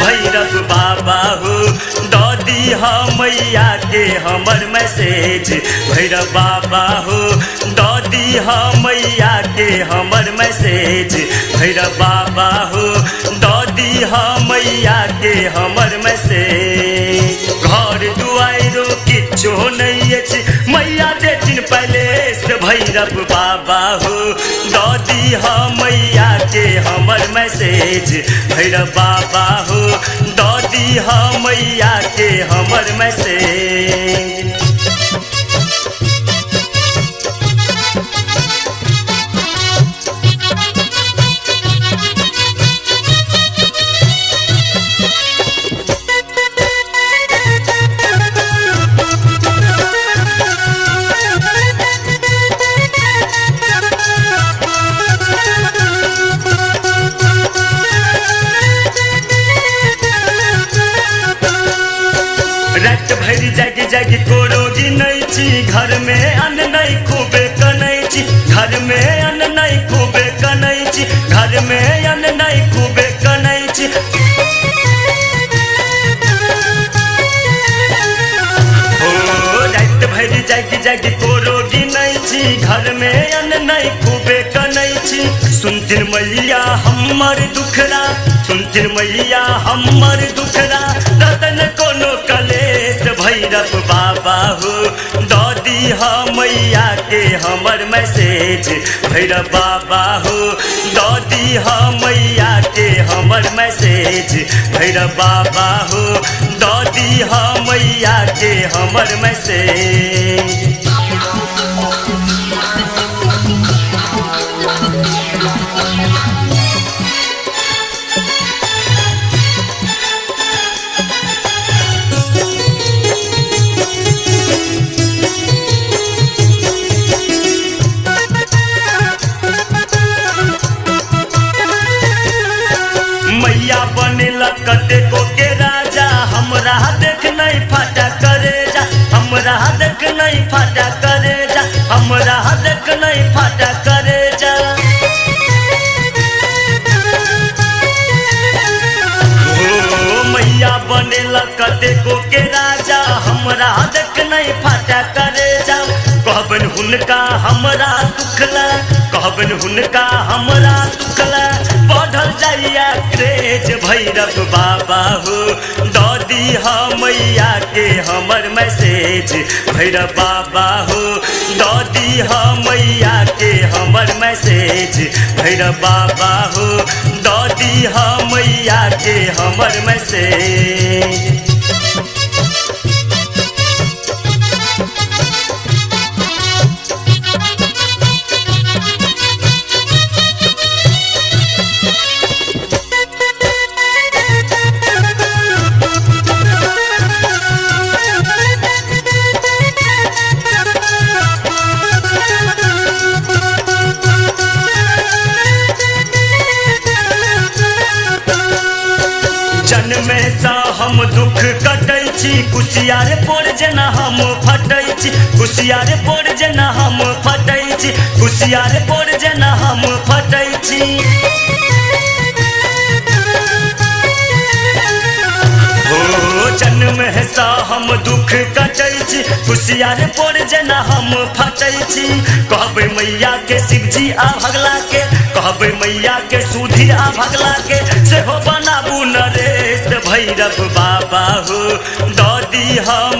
भैरव बाबा हो दादी मैया के हमर मैसेज। भैरव बाबा हो दादी मैया के हमर मैसेज। भैरव बाबा हो दादी मैया के हमर मैसेज। घर दुआरो किछो नहीं अछि मैया देथिन पैलेस। भैरव बाबा हो दादी मैया के हमर मैसेज। भैरव बाबा हो दादी मैया के हमर मैसेज। रात भरि जागी जागी कोरोगी नहीं छी। घर में अन्न नहीं खूबे कनै छी। घर में अन्न नहीं खूबे कनै छी। घर में अन्न नहीं खूबे कनै छी। ओ रात भरि जागी जागी कोरोगी नहीं छी। घर में अन्न नहीं खूबे कनै छी। सुनथिन मैया हमर दुखड़ा। सुनथिन मैया हमर दुखड़ा। रतन कोनो कलेश। भैरव बाबा हो दादी मैया के हमर मैसेज। भैरव बाबा हो दादी मैया के हमर मैसेज। भैरव बाबा हो दादी मैया के हमर मैसेज। मैया बनेला कतेको के राजा। हमरा देख नहीं फाटा करे जा। हमरा देख नहीं फाटा करे जा। हमरा देख नहीं फाटा करे जा। ओ मैया बनेला कतेको के राजा। हमरा देख नहीं फाटा करे जा। कहबन हुनका हमरा दुखला। कहबन हुनका हमरा दुखला। बढ़ल जाइया क्रेज। भैरव बाबा हो दादी मैया के हमर मैसेज। भैरव बाबा हो दादी मैया के हमर मैसेज। भैरव बाबा हो दादी मैया के हमर मैसेज। जन्मे सा हम दुख कटै छी। कुशियार पोर जेना हम फटै छी। कुशियार पोर जेना हम फटै छी। कुशियार पोर जेना हम फटै छी। ओ जन्म सा हम दुख कटै छी। कुशियार पोर जेना हम फटै छी। कहबै मैया के शिवजी आ भगला के। कहबै मैया के सुधी आ भगला के। सेहो बनाबू नरेश। भैरव बाबा हो दादी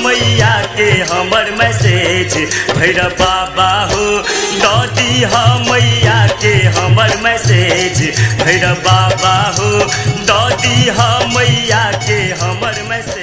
मैया के हमर मैसेज। भैरव बाबा हो दादी मैया के हमर मैसेज। भैरव बाबा हो दादी मैया के हमर मैसेज।